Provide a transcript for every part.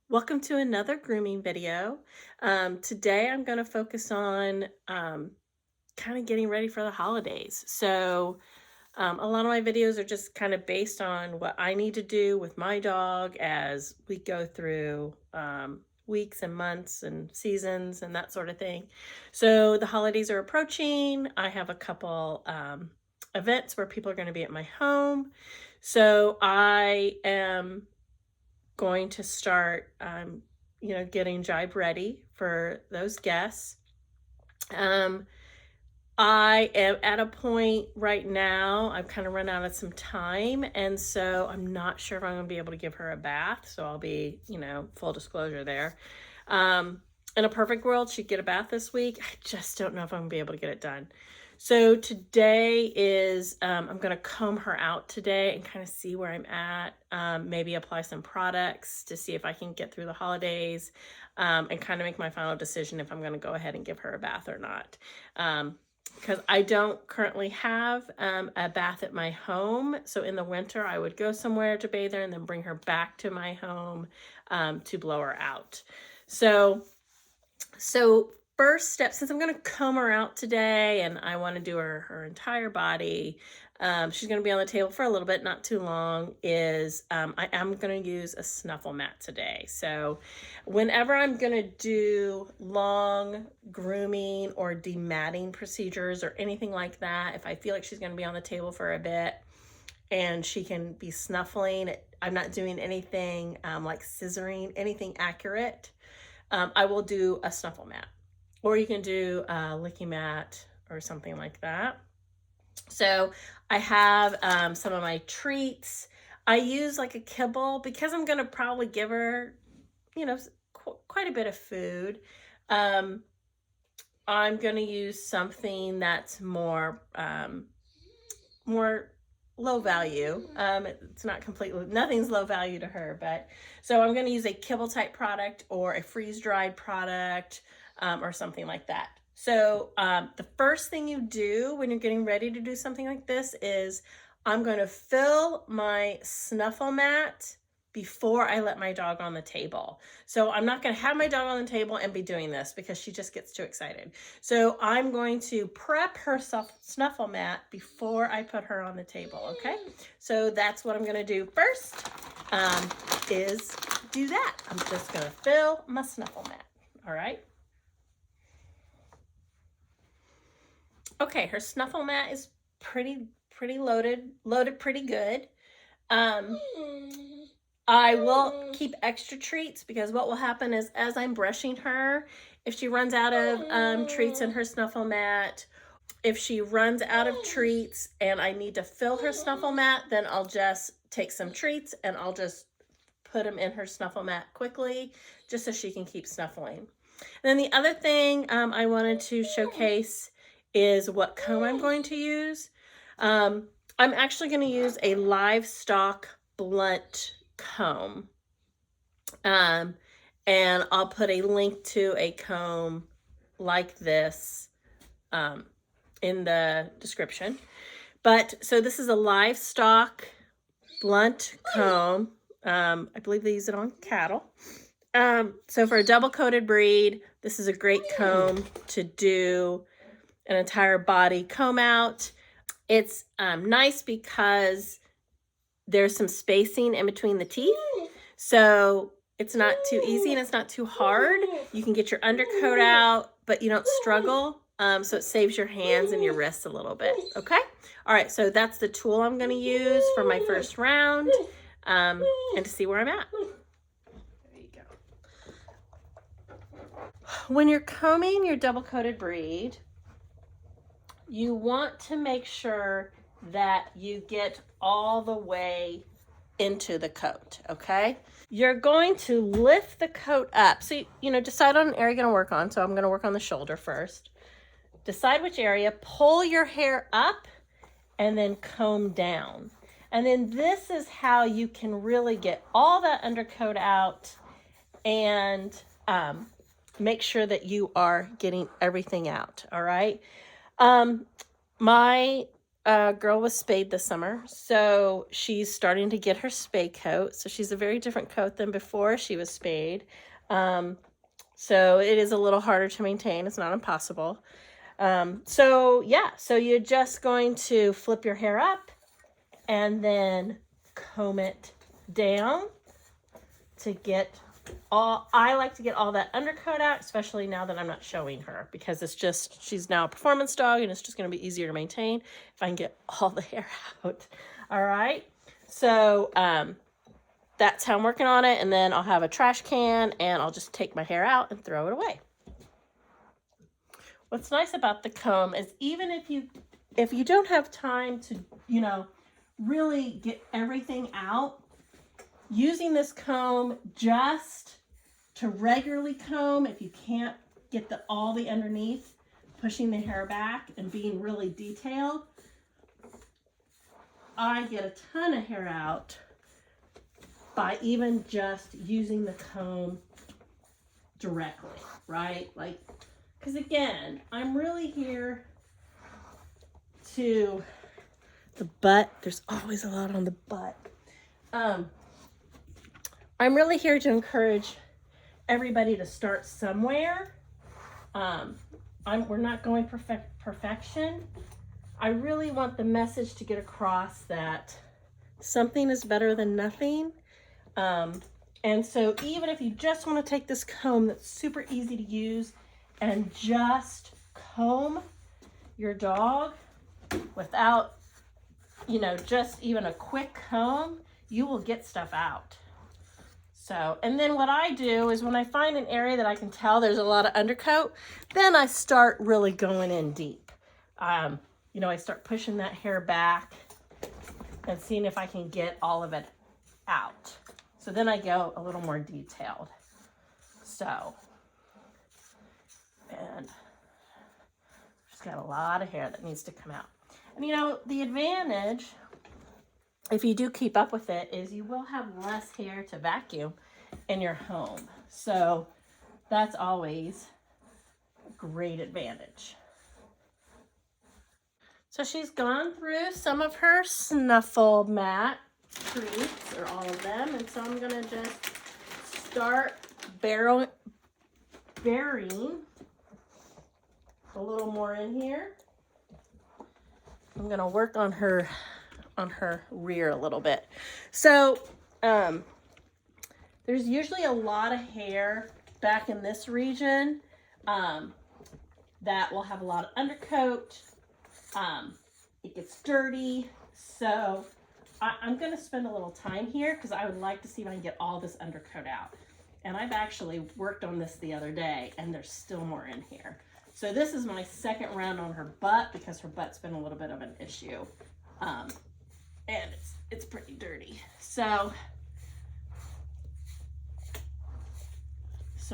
Welcome to another grooming video. Today I'm going to focus on kind of getting ready for the holidays. A lot of my videos are just kind of based on what I need to do with my dog as we go through weeks and months and seasons and that sort of thing. So the holidays are approaching. I have a couple events where people are going to be at my home. So I am going to start, getting Jibe ready for those guests. Um, I am at a point right now, I've kind of run out of some time, and so I'm not sure if I'm going to be able to give her a bath. So I'll be, full disclosure there. In a perfect world, she'd get a bath this week. I just don't know if I'm going to be able to get it done. So today is, I'm going to comb her out today and kind of see where I'm at. Maybe apply some products to see if I can get through the holidays, and kind of make my final decision if I'm going to go ahead and give her a bath or not. Because I don't currently have a bath at my home. So in the winter, I would go somewhere to bathe her and then bring her back to my home to blow her out. So first step, since I'm going to comb her out today and I want to do her entire body, she's going to be on the table for a little bit, not too long, is I am going to use a snuffle mat today. So whenever I'm going to do long grooming or dematting procedures or anything like that, if I feel like she's going to be on the table for a bit and she can be snuffling, I'm not doing anything like scissoring, anything accurate, I will do a snuffle mat. Or you can do a licky mat or something like that. So I have some of my treats. I use like a kibble because I'm going to probably give her, quite a bit of food. I'm going to use something that's more low value. It's not completely, nothing's low value to her, but so I'm going to use a kibble type product or a freeze dried product, or something like that. So the first thing you do when you're getting ready to do something like this is I'm going to fill my snuffle mat before I let my dog on the table. So I'm not going to have my dog on the table and be doing this because she just gets too excited. So I'm going to prep her snuffle mat before I put her on the table, okay? So that's what I'm going to do first, is do that. I'm just going to fill my snuffle mat, all right? Okay, her snuffle mat is pretty loaded pretty good. I will keep extra treats because what will happen is as I'm brushing her, if she runs out of treats in her snuffle mat, if she runs out of treats and I need to fill her snuffle mat, then I'll just take some treats and I'll just put them in her snuffle mat quickly just so she can keep snuffling. And then the other thing I wanted to showcase is what comb I'm going to use. I'm actually going to use a livestock blunt comb. And I'll put a link to a comb like this in the description. But so this is a livestock blunt comb. I believe they use it on cattle. So for a double coated breed, this is a great comb to do an entire body comb out. It's nice because there's some spacing in between the teeth. So it's not too easy and it's not too hard. You can get your undercoat out, but you don't struggle. So it saves your hands and your wrists a little bit, okay? All right, so that's the tool I'm gonna use for my first round, and to see where I'm at. There you go. When you're combing your double-coated breed, you want to make sure that you get all the way into the coat, okay? You're going to lift the coat up. So, decide on an area you're gonna work on. So I'm gonna work on the shoulder first. Decide which area, pull your hair up, and then comb down. And then this is how you can really get all that undercoat out and make sure that you are getting everything out, all right? My girl was spayed this summer, so she's starting to get her spay coat. So she's a very different coat than before she was spayed. So it is a little harder to maintain. It's not impossible. So yeah, so you're just going to flip your hair up and then comb it down to get all, I like to get all that undercoat out, especially now that I'm not showing her, because it's just, she's now a performance dog and it's just going to be easier to maintain if I can get all the hair out. All right. So, that's how I'm working on it. And then I'll have a trash can and I'll just take my hair out and throw it away. What's nice about the comb is even if you don't have time to, you know, really get everything out, using this comb just to regularly comb, if you can't get all the underneath, pushing the hair back and being really detailed, I get a ton of hair out by even just using the comb directly, right? Like, because again, I'm really here to the butt. There's always a lot on the butt. I'm really here to encourage everybody to start somewhere. We're not going perfection. I really want the message to get across that something is better than nothing. And so even if you just want to take this comb that's super easy to use and just comb your dog without, you know, just even a quick comb, you will get stuff out. So, and then what I do is when I find an area that I can tell there's a lot of undercoat, then I start really going in deep. You know, I start pushing that hair back and seeing if I can get all of it out. So then I go a little more detailed. So, and she's got a lot of hair that needs to come out. And you know, the advantage, if you do keep up with it, is you will have less hair to vacuum in your home. So that's always a great advantage. So she's gone through some of her snuffle mat treats, or all of them. And so I'm gonna just start burying a little more in here. I'm gonna work on her rear a little bit. So there's usually a lot of hair back in this region that will have a lot of undercoat. It gets dirty. So I'm gonna spend a little time here because I would like to see if I can get all this undercoat out. And I've actually worked on this the other day and there's still more in here. So this is my second round on her butt because her butt's been a little bit of an issue. And it's pretty dirty. So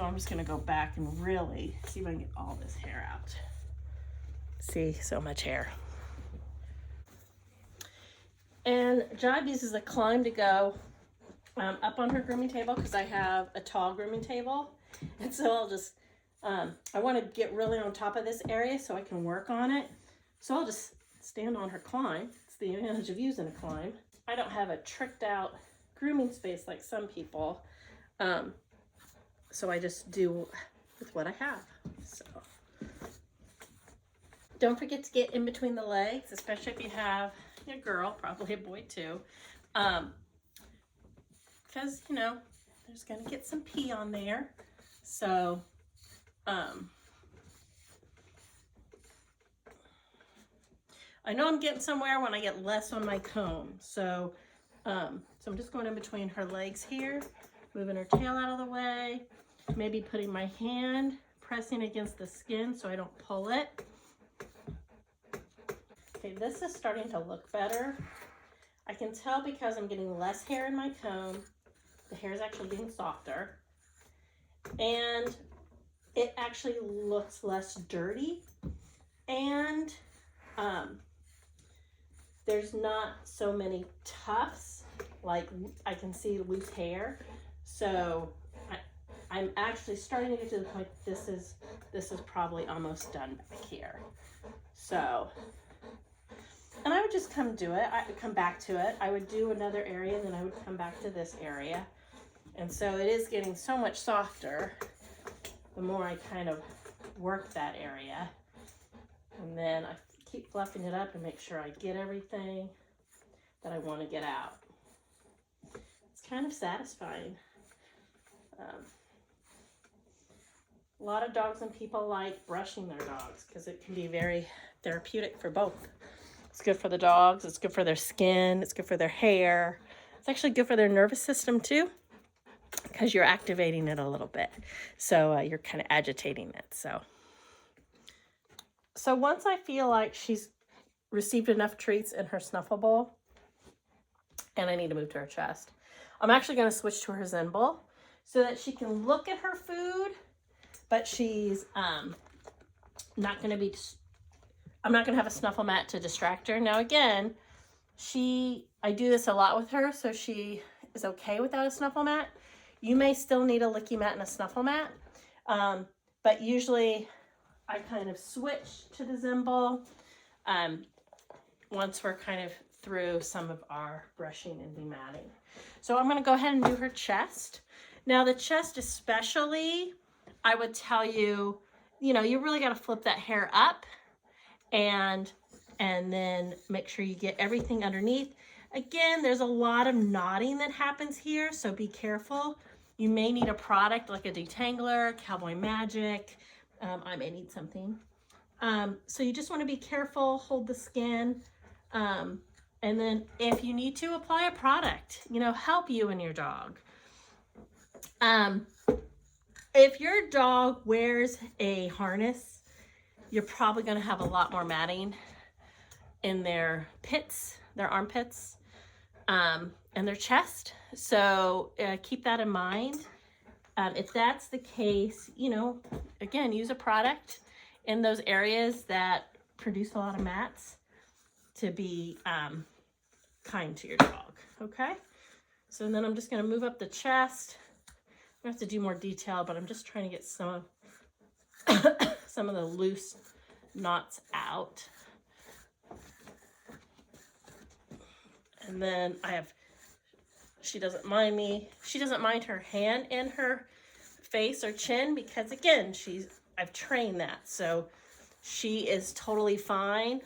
I'm just gonna go back and really see if I can get all this hair out. See, so much hair. And Jibe uses a climb to go up on her grooming table because I have a tall grooming table. And so I'll just, I want to get really on top of this area so I can work on it. So I'll just stand on her climb. It's the advantage of using a climb. I don't have a tricked out grooming space like some people. So I just do with what I have. So don't forget to get in between the legs, especially if you have a girl, probably a boy too. Because, you know, there's gonna get some pee on there. So, I know I'm getting somewhere when I get less on my comb. So I'm just going in between her legs here, moving her tail out of the way, maybe putting my hand pressing against the skin so I don't pull it. Okay, this is starting to look better. I can tell because I'm getting less hair in my comb. The hair is actually getting softer. And it actually looks less dirty. And there's not so many tufts, like I can see loose hair. So I'm actually starting to get to the point this is probably almost done back here. So And I would just come back to it. I would do another area, and then I would come back to this area. And so it is getting so much softer the more I kind of work that area. And then I keep fluffing it up and make sure I get everything that I want to get out. It's kind of satisfying. A lot of dogs and people like brushing their dogs because it can be very therapeutic for both. It's good for the dogs, it's good for their skin, it's good for their hair. It's actually good for their nervous system too, because you're activating it a little bit. So you're kind of agitating it. So once I feel like she's received enough treats in her snuffle bowl, and I need to move to her chest, I'm actually going to switch to her Zen bowl so that she can look at her food, but she's not going to be, I'm not going to have a snuffle mat to distract her. Now again, I do this a lot with her, so she is okay without a snuffle mat. You may still need a licky mat and a snuffle mat, but usually I kind of switch to the Zen bowl once we're kind of through some of our brushing and dematting. So I'm going to go ahead and do her chest. Now the chest especially, I would tell you, you really got to flip that hair up and then make sure you get everything underneath. Again, there's a lot of knotting that happens here, so be careful. You may need a product like a detangler, Cowboy Magic. I may need something. So you just want to be careful, hold the skin. And then if you need to, apply a product, help you and your dog. If your dog wears a harness, you're probably going to have a lot more matting in their pits, their armpits, and their chest. So keep that in mind. If that's the case, again, use a product in those areas that produce a lot of mats to be kind to your dog, okay? So then I'm just going to move up the chest. I have to do more detail, but I'm just trying to get some of the loose knots out. And then she doesn't mind me. She doesn't mind her hand in her face or chin because again, I've trained that. So she is totally fine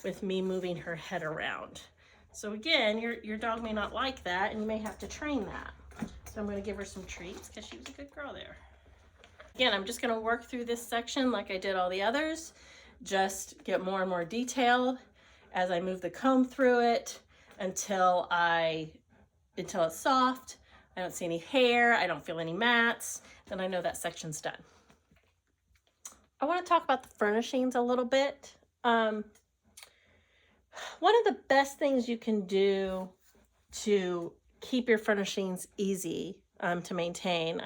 with me moving her head around. So again, your dog may not like that and you may have to train that. So I'm going to give her some treats because she was a good girl there. Again, I'm just going to work through this section like I did all the others. Just get more and more detailed as I move the comb through it until it's soft. I don't see any hair. I don't feel any mats. Then I know that section's done. I want to talk about the furnishings a little bit. One of the best things you can do to keep your furnishings easy to maintain.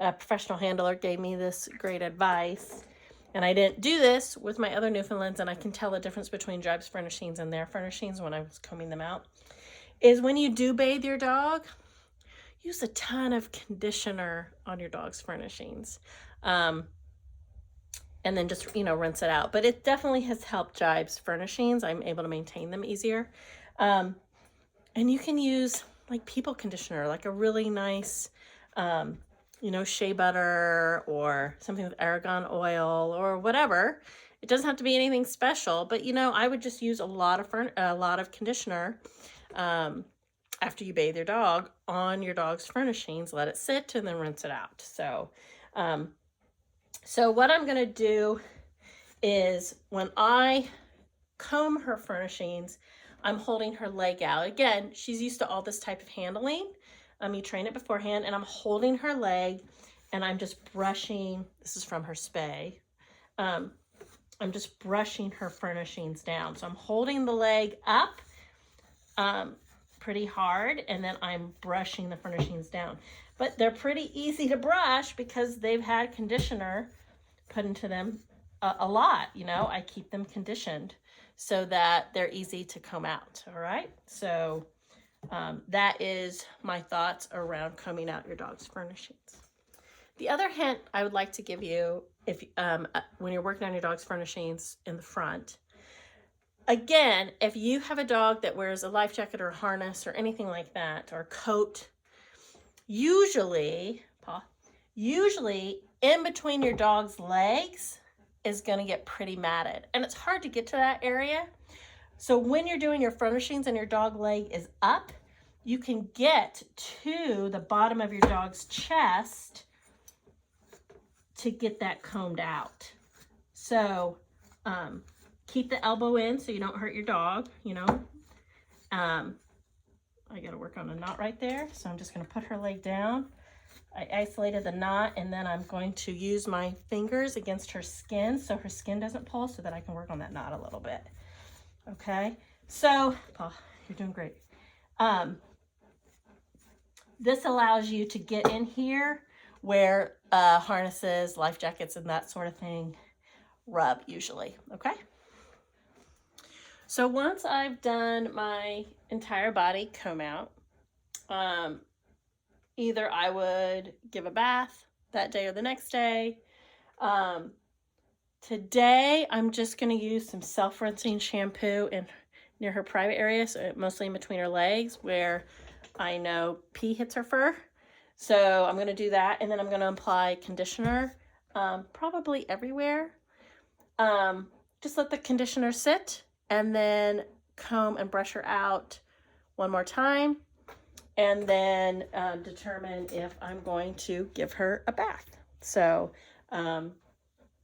A professional handler gave me this great advice, and I didn't do this with my other Newfoundlands, and I can tell the difference between Jibe's furnishings and their furnishings when I was combing them out, is when you do bathe your dog, use a ton of conditioner on your dog's furnishings. And then just, rinse it out. But it definitely has helped Jibe's furnishings. I'm able to maintain them easier. And you can use like people conditioner, like a really nice, shea butter or something with argan oil or whatever. It doesn't have to be anything special, but I would just use a lot of conditioner after you bathe your dog on your dog's furnishings. Let it sit and then rinse it out. So what I'm going to do is when I comb her furnishings, I'm holding her leg out. Again, she's used to all this type of handling. You train it beforehand, and I'm holding her leg and I'm just brushing. This is from her spay. I'm just brushing her furnishings down. So I'm holding the leg up pretty hard, and then I'm brushing the furnishings down. But they're pretty easy to brush because they've had conditioner put into them a lot. I keep them conditioned so that they're easy to comb out. All right. So that is my thoughts around combing out your dog's furnishings. The other hint I would like to give you, if when you're working on your dog's furnishings in the front, Again, if you have a dog that wears a life jacket or harness or anything like that, or coat, usually in between your dog's legs is going to get pretty matted. And it's hard to get to that area. So when you're doing your furnishings and your dog leg is up, you can get to the bottom of your dog's chest to get that combed out. So keep the elbow in so you don't hurt your dog, you know. I got to work on a knot right there. So I'm just going to put her leg down. I isolated the knot, and then I'm going to use my fingers against her skin so her skin doesn't pull, so that I can work on that knot a little bit. Okay, so Paul, you're doing great. This allows you to get in here where harnesses, life jackets, and that sort of thing rub usually. Okay. So once I've done my entire body comb out, either I would give a bath that day or the next day. Today, I'm just going to use some self-rinsing shampoo near her private area, so mostly in between her legs where I know pee hits her fur. So I'm going to do that, and then I'm going to apply conditioner probably everywhere. Just let the conditioner sit, and then comb and brush her out one more time, and then determine if I'm going to give her a bath. So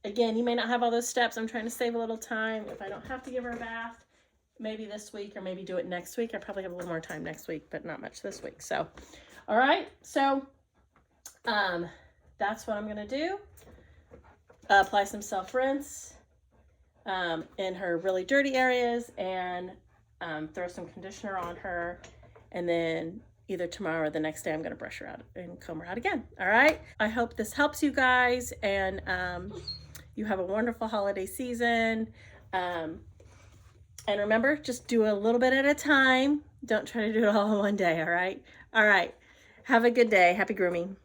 again, you may not have all those steps. I'm trying to save a little time. If I don't have to give her a bath, maybe this week, or maybe do it next week. I probably have a little more time next week, but not much this week. So, all right. So that's what I'm going to do. Apply some self-rinse in her really dirty areas, and throw some conditioner on her, and then either tomorrow or the next day I'm going to brush her out and comb her out again. All right. I hope this helps you guys, and you have a wonderful holiday season. And remember, just do a little bit at a time. Don't try to do it all in one day. All right. All right. Have a good day. Happy grooming.